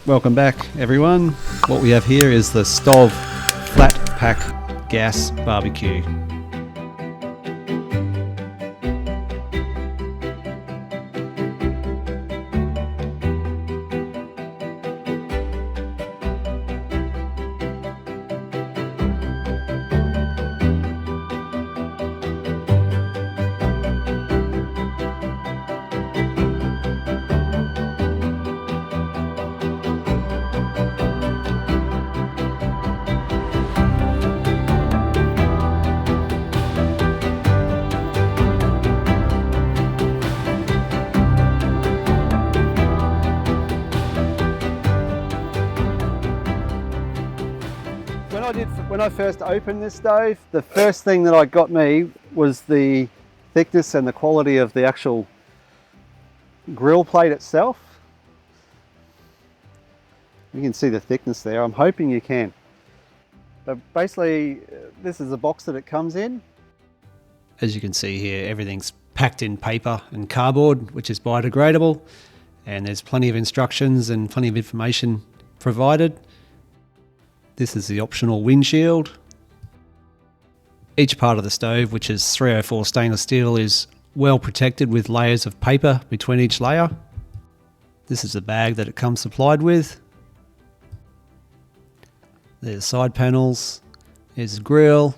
Welcome back, everyone. What we have here is the STOV Flatpack Gas Barbecue. When I first opened this stove, the first thing that I got me was the thickness and the quality of the actual grill plate itself. You can see the thickness there. I'm hoping you can. But basically, this is the box that it comes in. As you can see here, everything's packed in paper and cardboard, which is biodegradable, and there's plenty of instructions and plenty of information provided. This is the optional windshield. Each part of the stove, which is 304 stainless steel, is well protected with layers of paper between each layer. This is the bag that it comes supplied with. There's side panels, there's a grill,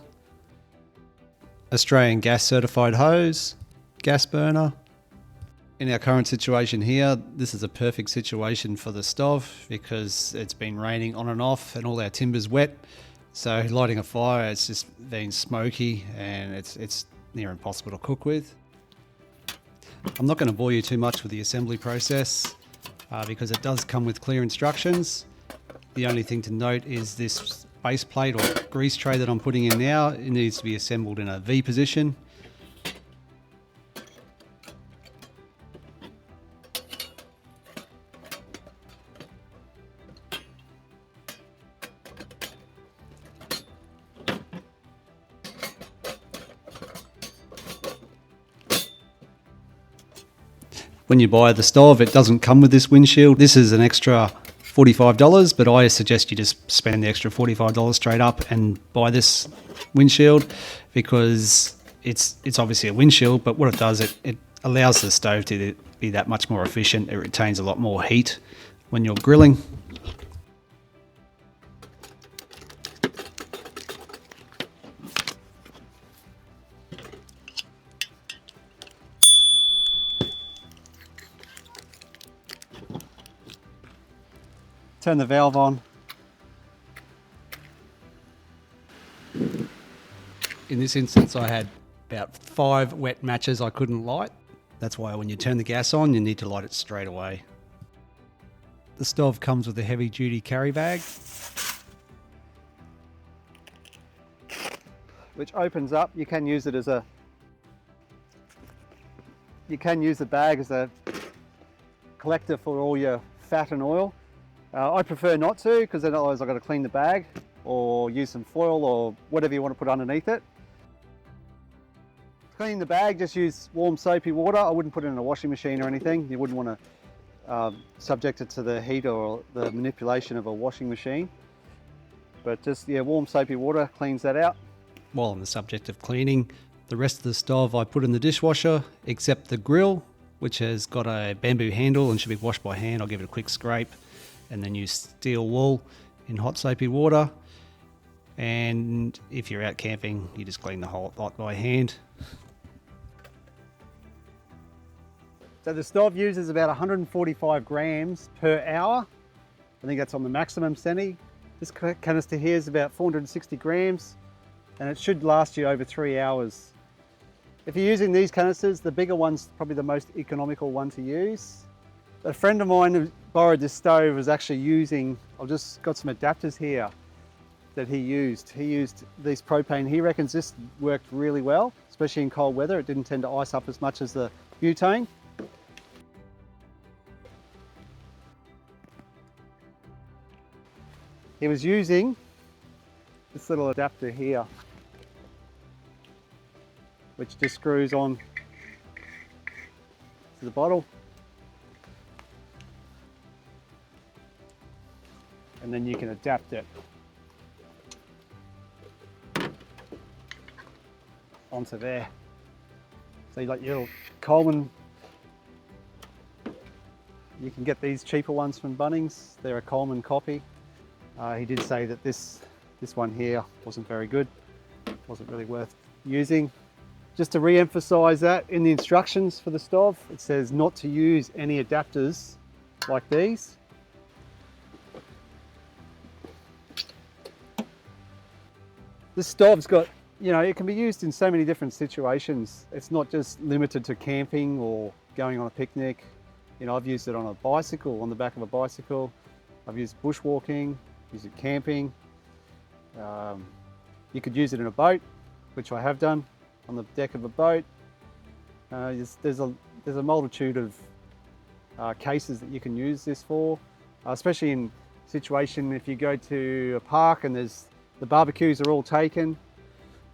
Australian gas certified hose, gas burner. In our current situation here, this is a perfect situation for the stove because it's been raining on and off and all our timber's wet. So lighting a fire, it's just been smoky and it's near impossible to cook with. I'm not going to bore you too much with the assembly process because it does come with clear instructions. The only thing to note is this base plate or grease tray that I'm putting in now. It needs to be assembled in a V position. When you buy the stove, it doesn't come with this windshield. This is an extra $45, but I suggest you just spend the extra $45 straight up and buy this windshield because it's obviously a windshield, but what it does, it allows the stove to be that much more efficient. It retains a lot more heat when you're grilling. Turn the valve on. In this instance, I had about 5 wet matches I couldn't light. That's why when you turn the gas on, you need to light it straight away. The stove comes with a heavy duty carry bag, which opens up. You can use it as a, you can use the bag as a collector for all your fat and oil. I prefer not to because then otherwise I've got to clean the bag or use some foil or whatever you want to put underneath it. Cleaning the bag, just use warm soapy water. I wouldn't put it in a washing machine or anything. You wouldn't want to subject it to the heat or the manipulation of a washing machine. But just, yeah, warm soapy water cleans that out. While on the subject of cleaning, the rest of the stove I put in the dishwasher except the grill, which has got a bamboo handle and should be washed by hand. I'll give it a quick scrape and then use steel wool in hot soapy water. And if you're out camping, you just clean the whole lot by hand. So the stove uses about 145 grams per hour. I think that's on the maximum setting. This canister here is about 460 grams and it should last you over 3 hours. If you're using these canisters, the bigger one's probably the most economical one to use. A friend of mine who borrowed this stove was actually using, I've just got some adapters here that he used. He used these propane. He reckons this worked really well, especially in cold weather. It didn't tend to ice up as much as the butane. He was using this little adapter here, which just screws on to the bottle. and then you can adapt it onto there. So you like your little Coleman, you can get these cheaper ones from Bunnings. They're a Coleman copy. He did say that this one here wasn't very good, wasn't really worth using. Just to re-emphasize that, in the instructions for the stove, it says not to use any adapters like these. This stove's got, you know, it can be used in so many different situations. It's not just limited to camping or going on a picnic. You know, I've used it on a bicycle, on the back of a bicycle. I've used bushwalking, used it camping. You could use it in a boat, which I have done on the deck of a boat. There's a multitude of cases that you can use this for, especially in situation if you go to a park and the barbecues are all taken,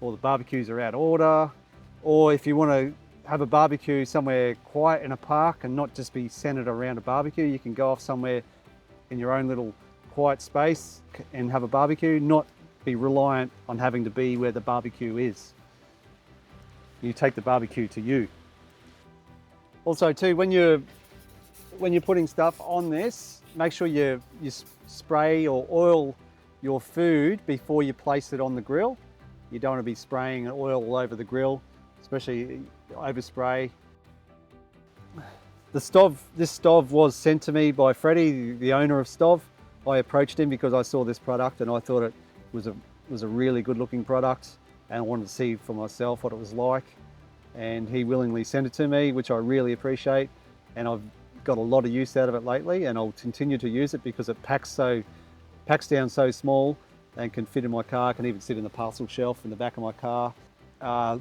or the barbecues are out of order, or if you want to have a barbecue somewhere quiet in a park and not just be centered around a barbecue, you can go off somewhere in your own little quiet space and have a barbecue, not be reliant on having to be where the barbecue is. You take the barbecue to you. Also too, when you're putting stuff on this, make sure you spray or oil your food before you place it on the grill. You don't want to be spraying oil all over the grill, especially overspray. This stove was sent to me by Freddie, the owner of STOV. I approached him because I saw this product and I thought it was a really good looking product, and I wanted to see for myself what it was like. And he willingly sent it to me, which I really appreciate. And I've got a lot of use out of it lately, and I'll continue to use it because it packs down so small and can fit in my car, can even sit in the parcel shelf in the back of my car.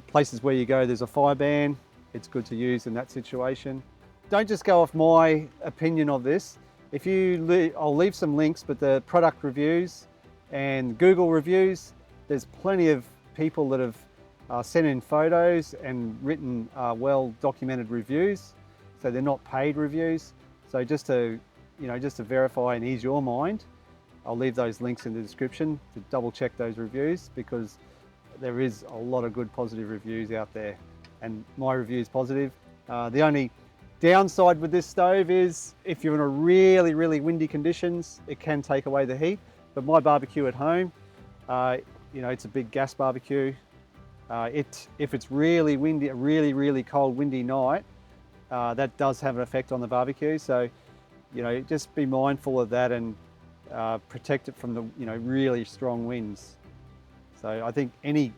Places where you go, there's a fire ban. It's good to use in that situation. Don't just go off my opinion of this. I'll leave some links, but the product reviews and Google reviews, there's plenty of people that have sent in photos and written well documented reviews. So they're not paid reviews. So just to verify and ease your mind, I'll leave those links in the description to double check those reviews, because there is a lot of good positive reviews out there, and my review is positive. The only downside with this stove is if you're in a really, really windy conditions, it can take away the heat. But my barbecue at home, it's a big gas barbecue. If it's really windy, a really, really cold, windy night, that does have an effect on the barbecue. So, just be mindful of that and protect it from the really strong winds. So I think any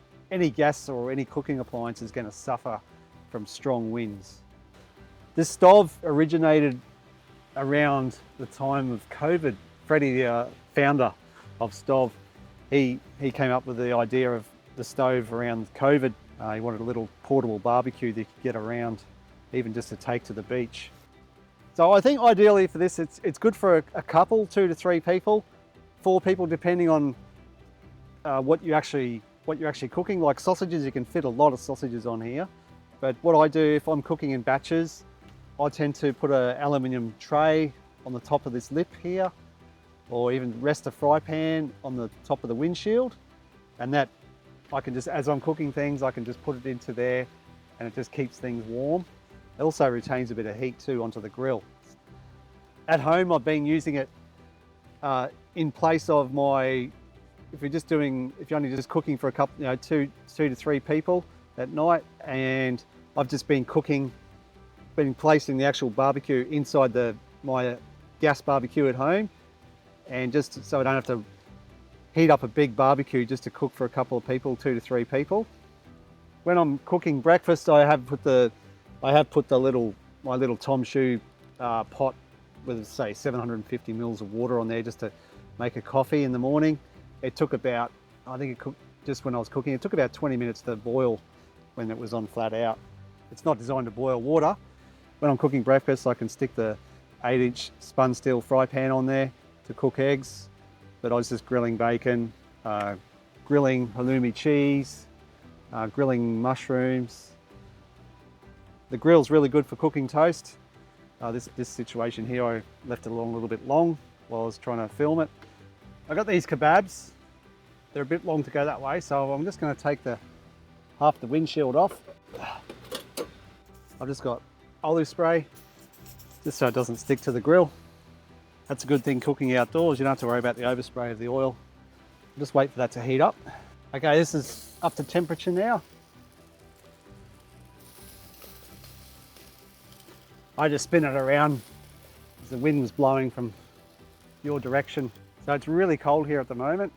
gas or any cooking appliance is going to suffer from strong winds. This stove originated around the time of COVID. Freddie, the founder of STOV, he came up with the idea of the stove around COVID. He wanted a little portable barbecue that you could get around, even just to take to the beach. So I think ideally for this, it's good for a couple, 2 to 3 people, 4 people, depending on what you're actually cooking. Like sausages, you can fit a lot of sausages on here. But what I do if I'm cooking in batches, I tend to put an aluminium tray on the top of this lip here, or even rest a fry pan on the top of the windshield, and that I can just, as I'm cooking things, I can just put it into there, and it just keeps things warm. It also retains a bit of heat too onto the grill. At home, I've been using it in place of if you're only just cooking for a couple, 2 to 3 people at night, and I've just been placing the actual barbecue inside my gas barbecue at home, and just so I don't have to heat up a big barbecue just to cook for a couple of people, 2 to 3 people. When I'm cooking breakfast, I have put my little Tom Shoe pot with, say, 750 mils of water on there just to make a coffee in the morning. It took about, just when I was cooking, it took about 20 minutes to boil when it was on flat out. It's not designed to boil water. When I'm cooking breakfast, I can stick the 8-inch spun steel fry pan on there to cook eggs, but I was just grilling bacon, grilling halloumi cheese, grilling mushrooms. The grill's really good for cooking toast. This situation here, I left it a little bit long while I was trying to film it. I got these kebabs. They're a bit long to go that way, so I'm just going to take half the windshield off. I've just got olive spray, just so it doesn't stick to the grill. That's a good thing cooking outdoors. You don't have to worry about the overspray of the oil. Just wait for that to heat up. Okay, this is up to temperature now. I just spin it around as the wind was blowing from your direction. So it's really cold here at the moment.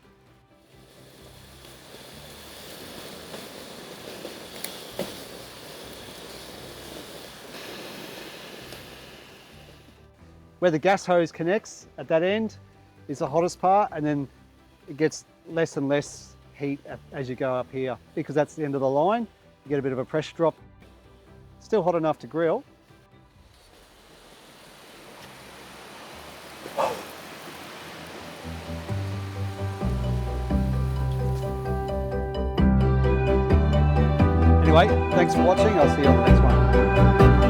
Where the gas hose connects at that end is the hottest part, and then it gets less and less heat as you go up here, because that's the end of the line. You get a bit of a pressure drop. Still hot enough to grill. Anyway, thanks for watching. I'll see you on the next one.